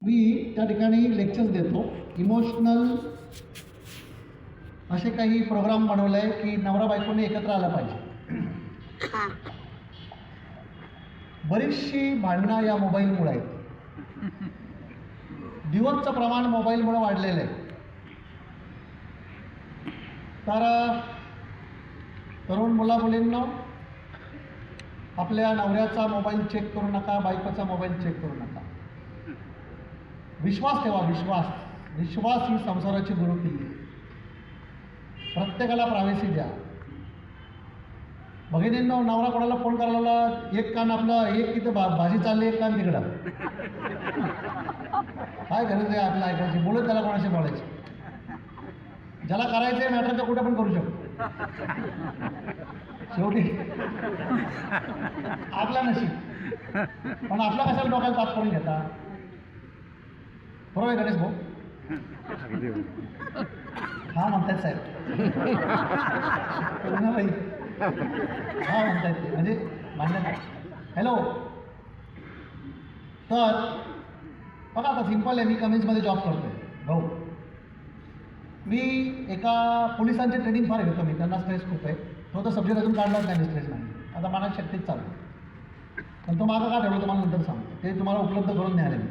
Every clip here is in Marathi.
मी त्या ठिकाणी लेक्चर्स देतो. इमोशनल असे काही प्रोग्राम बनवले आहे की नवरा बायकोने एकत्र आलं पाहिजे. बरीचशी भांडणं या मोबाईलमुळे आहेत. डिवोर्सचं प्रमाण मोबाईलमुळे वाढलेलं आहे. तर तरुण मुला मुलींना आपल्या नवऱ्याचा मोबाईल चेक करू नका, बायकोचा मोबाईल चेक करू नका. विश्वास ठेवा. विश्वास ही संसाराची गुरुकिल्ली. प्रत्येकाला प्रायव्हसी द्या. भगिनींनो, नवरा कोणाला फोन करायला एक कान आपलं, एक तिथं भाजी चालली, एक कान तिकडं. काय गरज आहे आपलं ऐकायची? बोलत त्याला कोणाशी बोलायची. ज्याला करायचं आहे मॅटर तर कुठं पण करू शकतो. शेवटी आपला नशीब. पण आपला कशाला डोक्याला ताप करून घेता? बरोबर आहे गणेश भाऊ? हा म्हणतायत साहेब. बाई हा म्हणतायत म्हणजे मान्य नाही. हॅलो. तर बघा आता सिम्पल आहे. मी कमिन्समध्ये जॉब करतोय भाऊ. मी एका पोलिसांची ट्रेनिंग फार घेतो. मी त्यांना स्ट्रेस खूप आहे. तो तर सब्जेक्ट अजून काढलाच नाही स्ट्रेस नाही. आता मनात शक्तीच चालू. पण तो मागं का ठेवलं तुम्हाला नंतर सांगतो. ते तुम्हाला उपलब्ध करून द्यायला मी.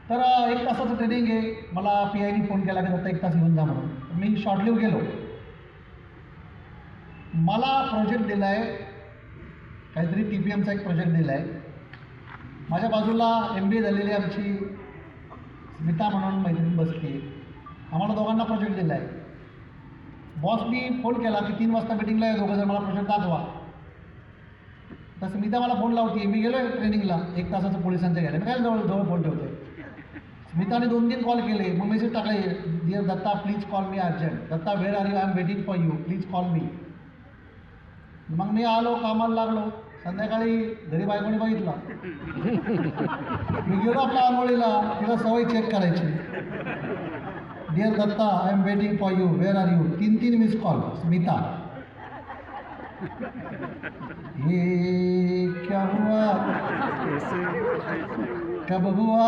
तर 1 तासाचं ट्रेनिंग आहे. मला PIने फोन केला की फक्त 1 तास घेऊन जा म्हणून. मी शॉर्ट लिव्ह गेलो. मला प्रोजेक्ट दिला आहे काहीतरी TPMचा एक प्रोजेक्ट दिला आहे. माझ्या बाजूला MBA झालेली आमची स्मिता म्हणून मैत्रीण बसली. आम्हाला दोघांना प्रोजेक्ट दिला आहे. बॉसनी फोन केला की 3 वाजता मिटिंगला आहे, दोघं जण मला प्रोजेक्ट दाखवा. तर स्मिता मला फोन लावते. मी गेलो आहे ट्रेनिंगला 1 तासाचं पोलिसांच्या घ्यायला. मी काय जवळ फोन ठेवते. स्मिताने 2-3 कॉल केले. मग मेसेज टाकले, dear Datta please call me urgent. Datta where are you? I am waiting for you, please call me. मग मी आलो, कामाला लागलो. संध्याकाळी घरी बायकोने बघितला. मी गेलो आपल्या आंघोळीला. तिला सवय चेक करायची. Dear Datta I am waiting for you, where are you? 3 miss call. Smita, ये क्या हुआ कब हुआ?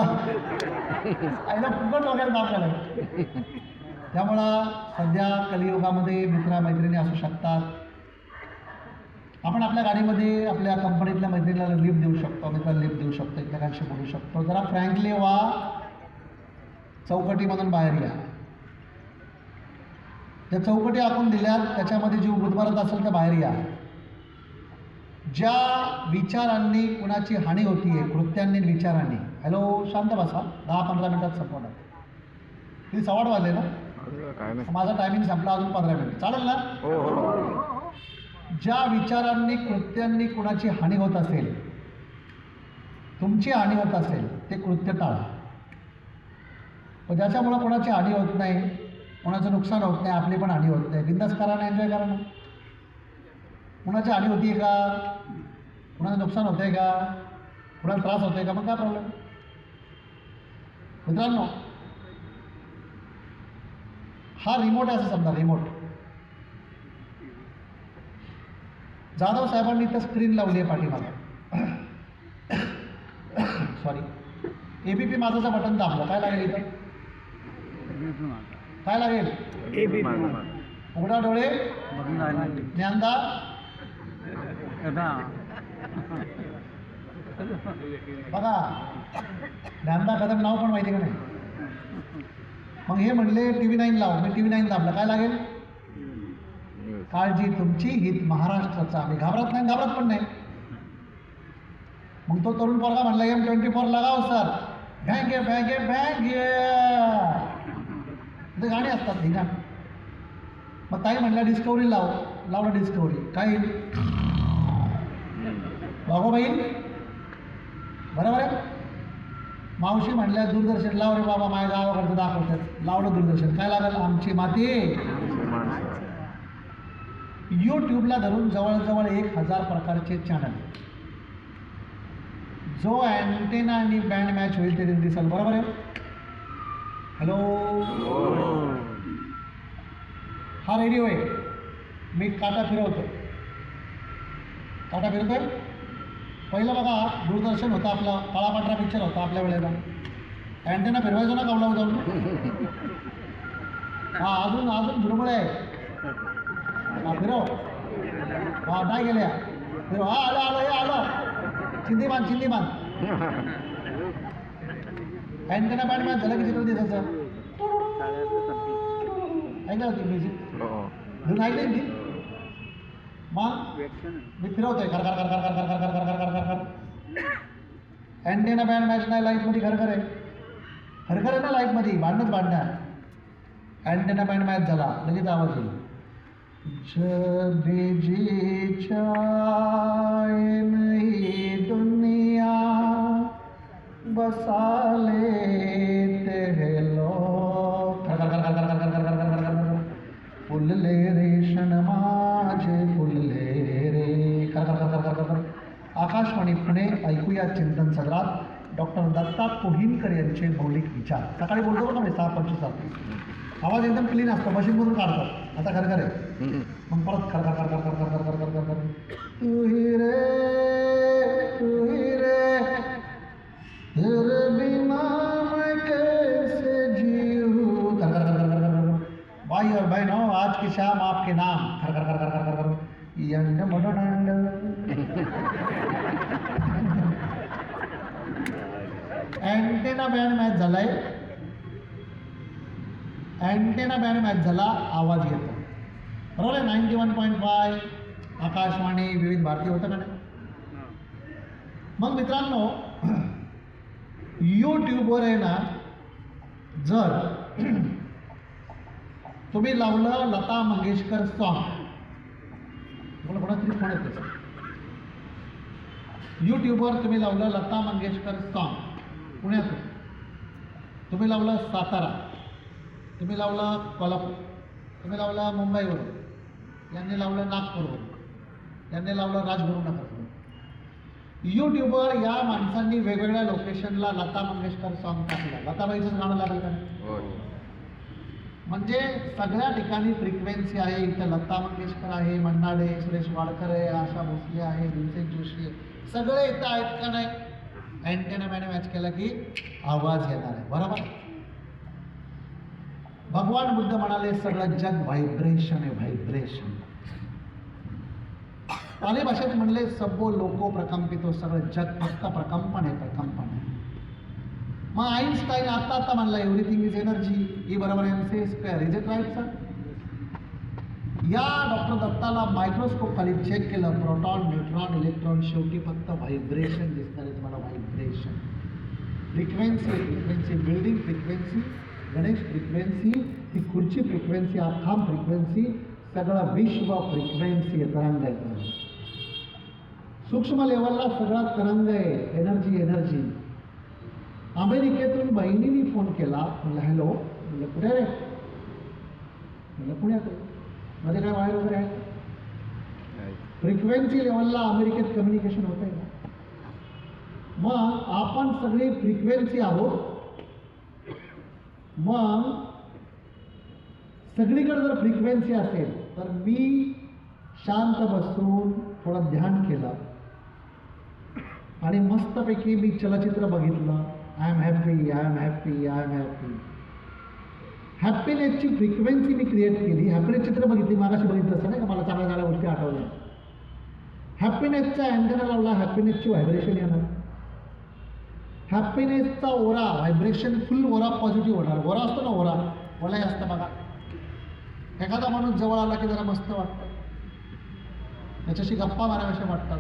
आईला फुकट वगैरे दाखवलं. त्यामुळं सध्या कलियुगामध्ये मित्रमैत्रिणी असू शकतात. आपण आपल्या गाडीमध्ये आपल्या कंपनीतल्या मैत्रिणीला लिफ्ट देऊ शकतो, मित्राला लिफ्ट देऊ शकतो, एकमेकांशी बोलू शकतो. जरा फ्रँकली व्हा. चौकटीमधून बाहेर या. ज्या चौकटी आखून दिल्यात त्याच्यामध्ये जीव गुदमरत असेल तर बाहेर या. ज्या विचारांनी कुणाची हानी होतीये, कृत्यांनी विचारांनी. हॅलो, शांत बसा. 10-15 मिनिटात संपवणार. किती 8:15 वाजले ना? माझा टायमिंग संपला. अजून 15 मिनिट चालेल ना? ज्या विचारांनी कृत्यांनी कुणाची हानी होत असेल, तुमची हानी होत असेल, ते कृत्य टाळा. व ज्याच्यामुळं कोणाची हानी होत नाही, कोणाचं नुकसान होत नाही, आपली पण हानी होत नाही, बिंदास करा ना, एन्जॉय करा ना. कुणाची हानी होती आहे का? कुणाचं नुकसान होतं आहे का? कुणाला त्रास होतो आहे का? मग काय प्रॉब्लेम? मित्रांनो, हा रिमोट आहे असं समजा. रिमोट जाधव साहेबांनी इथं स्क्रीन लावली आहे पाठीमागे. सॉरी, ABP माझाचं बटन दाबलं. काय लागेल इथं? काय लागेल? उघडा डोळे, ज्ञानदा. बघा, ज्ञानदा कदम नाव पण माहिती का नाही? मग हे म्हणले TV9 लाव. मी TV9 दाबलं. काय लागेल? काळजी तुमची, हित महाराष्ट्राचा. आम्ही घाबरत नाही, घाबरत पण नाही. मग तो तरुण पोरगा म्हणला M24 लगाव सर. भँगे भँगे भँगे. ते गाणी असतात ही गाणी. मग ताई म्हणल्या डिस्कवरी लाव. लावलं डिस्कवरी. काय बाबा बाई बरोबर आहे. मावशी म्हणल्या दूरदर्शन लाव रे बाबा, माझ्या गावाकडचं दाखवतात. लावलं दूरदर्शन. काय लागेल? आमची माती. यूट्यूबला धरून जवळजवळ 1000 प्रकारचे चॅनल. जो अँटेना आणि बँड मॅच होईल ते दिसेल. बरोबर आहे. हॅलो, हा रेडिओ आहे. मी काटा फिरवतो. काटा फिरतोय. पहिलं बघा दूरदर्शन होतं आपलं, काळा पांढरा पिक्चर होता आपल्या वेळेला. अँटेना फिरवायचो ना कवलावर जाऊन. हा अजून अजून झुरमुळे आहे. हा फिरव. हा नाही गेल्या फिरव. हा आलं आलं हे आलं. चिंदी बांध चिंदी बांध. अँटेना बँड मॅच झालं की चित्र दिसायचं. ऐकलं होती म्युझिक घेऊन ऐकली ती. मग मी फिरवतोय खर खर खर खर खर खर खर खर खर खर खर. अँटेना बँड मॅच नाही लाईफमध्ये खरखर आहे. खरखर आहे ना लाईफमध्ये, भांडणच भांडणार. अँटेना बँड मॅच झाला लगेच आवाज येईल. जब जी चाहे नई दुनिया बसा लेते हैं लोग. खर खर खर खर खर खर खर खर खर खर खर. फुलले रे क्षण माझे फुलले रे. खर खर खर खर खर खर. आकाशवाणी पुणे ऐकूया चिंतन सदरात डॉक्टर दत्ता कोहिनकर यांचे मौलिक विचार. सकाळी बोलतो बघा मी 6:25 आवाज एकदम क्लीन असतो, मशीनमधून काढतात. आता खरखर आहे. मग परत खर खर खर खर खर खर खर खर खर खर. तू ही रे तेरे बिना मैं कैसे जीऊं. खर खर खर खर खर खर. भाई और बहनों आज की शाम आपके नाम. खर खर खर खर खर खर. यंड मडोडंड. अँटेना बँड मॅच झालाय. अँटेना बँड मॅच झाला, आवाज येतो. बरोबर आहे. 91.5 आकाशवाणी विविध भारती होतं का नाही. मग मित्रांनो यूट्यूबवर आहे ना, जर तुम्ही लावलं लता मंगेशकर सॉन्ग, मला कोणातरी फोन येते. यूट्यूबवर तुम्ही लावलं लता मंगेशकर सॉन्ग पुण्यातून, तुम्ही लावलं सातारा, तुम्ही लावलं कोल्हापूर, तुम्ही लावलं मुंबईवरून, यांनी लावलं नागपूरवरून, यांनी लावलं राजगुरुनगरवरून. यूट्यूबवर या माणसांनी वेगवेगळ्या लोकेशनला लता मंगेशकर सॉन्ग टाकलं. लताबाईचंच गाणं लागेल का? म्हणजे सगळ्या ठिकाणी फ्रिक्वेन्सी आहे. इथं लता मंगेशकर आहे, मन्ना डे, सुरेश वाडकर आहे, आशा भोसले आहे, भीमसेन जोशी आहे, सगळे इथं आहेत का नाही. अँटेना बँड मॅच केला की आवाज येणार आहे. बरोबर. भगवान बुद्ध म्हणाले सगळं जग व्हायब्रेशन आहे, व्हायब्रेशन. पाली भाषेत म्हणले सबो लोको प्रकंपितो. सगळं जग फक्त प्रकंपन आहे, प्रकंपन आहे. मग आईन्स्टाईन आता म्हणला एव्हरीथिंग इज एनर्जी, ई बरोबर MC square. Is it right sir? या डॉक्टर दत्ताला मायक्रोस्कोप खाली चेक केलं, प्रोटॉन, न्यूट्रॉन, इलेक्ट्रॉन, शेवटी फक्त व्हायब्रेशन दिसणार आहे तुम्हाला. Vibration, frequency, frequency, building frequency, Ganesh frequency, ही खुर्ची फ्रिक्वेन्सी, हा खांब फ्रिक्वेन्सी, सगळं विश्व फ्रिक्वेन्सी तरंग आहे. सूक्ष्म लेवलला सगळा तरंग आहे, एनर्जी, एनर्जी. अमेरिकेतून बहिणीने फोन केला, म्हणलं हॅलो, म्हणलं कुठे रे, म्हणलं पुण्यात. मध्ये काय वायर वगैरे आहे? फ्रिक्वेन्सी लेवलला अमेरिकेत कम्युनिकेशन होत आहे. मग आपण सगळी फ्रिक्वेन्सी आहोत. मग सगळीकडे जर फ्रिक्वेन्सी असेल तर मी शांत बसून थोडं ध्यान केलं आणि मस्तपैकी मी चलचित्र बघितलं. I am happy, I am happy, I am happy. हॅपीनेसची फ्रिक्वेन्सी मी क्रिएट केली. हॅपीनेस चित्र बघितली, मागाशी बघितलं असं नाही का, मला चांगल्या चांगल्या गोष्टी आठवल्या. हॅपीनेसचा अँटेना लावला, हॅपीनेसची व्हायब्रेशन येणार. हॅपीनेसचा ओरा, व्हायब्रेशन फुल ओरा पॉझिटिव्ह होणार. ओरा असतो ना, ओरा ओलाही असतं बघा. एखादा माणूस जवळ आला की जरा मस्त वाटतं, त्याच्याशी गप्पा माराव्याशा वाटतात.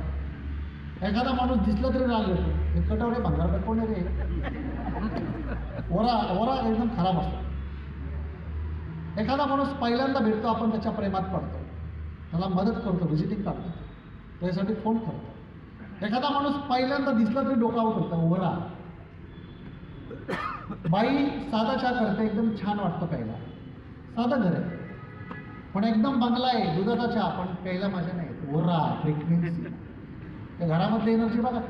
एखादा माणूस दिसला तरी राग येतो, हे कटवरे भंगारपट कोण रे. ओरा ओरा एकदम खराब असतो. एखादा माणूस पहिल्यांदा भेटतो, आपण त्याच्या प्रेमात पडतो, त्याला मदत करतो, व्हिजिटिंग काढतो, त्याच्यासाठी फोन करतो. एखादा माणूस पहिल्यांदा दिसला तरी डोकावत होतं, ओरा. बाई साधा चहा करते, एकदम छान वाटतं प्यायला, साधं घर आहे, पण एकदम बंगला आहे, दुधाचा चहा, पण प्यायला मजा नाही. ओरा, फ्रिक्वेन्सी. त्या घरामधली एनर्जी बघा.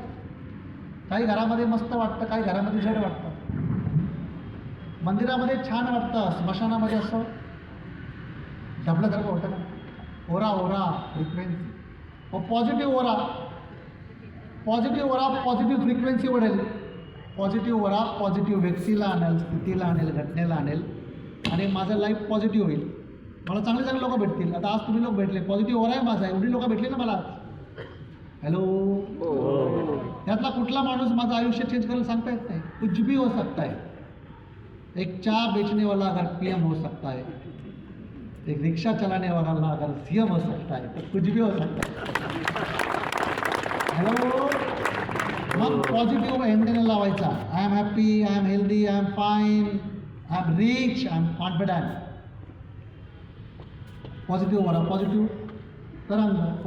काही घरामध्ये मस्त वाटतं, काही घरामध्ये जड वाटतं. मंदिरामध्ये छान वाटतं, स्मशानामध्ये असं ढबल्यासारखं होतं ना. ओरा, ओरा, फ्रिक्वेन्सी. व पॉझिटिव्ह ओरा. पॉझिटिव्ह वरा पॉझिटिव्ह फ्रिक्वेन्सी वाढेल. पॉझिटिव्ह वरा पॉझिटिव्ह व्यक्तीला आणेल, स्थितीला आणेल, घटनेला आणेल आणि माझं लाईफ पॉझिटिव्ह होईल. मला चांगले चांगले लोक भेटतील. आता आज तुम्ही लोक भेटले, पॉझिटिव्ह वरा आहे माझा, एवढी लोक भेटली ना मला. हॅलो, त्यातला कुठला माणूस माझं आयुष्य चेंज करायला सांगता येत नाही. कुछ भी हो सकता है. एक चाय बेचने वाला अगर PM हो सकता है, एक रिक्शा चलाने वाला अगर CM हो सकता है, तो कुछ भी हो सकता है. हॅलो, मग पॉझिटिव्ह एंडेने लावायचा. I am happy, I am healthy, I am fine, I am rich, I am confident. Positive वरा पॉझिटिव्ह तरंग.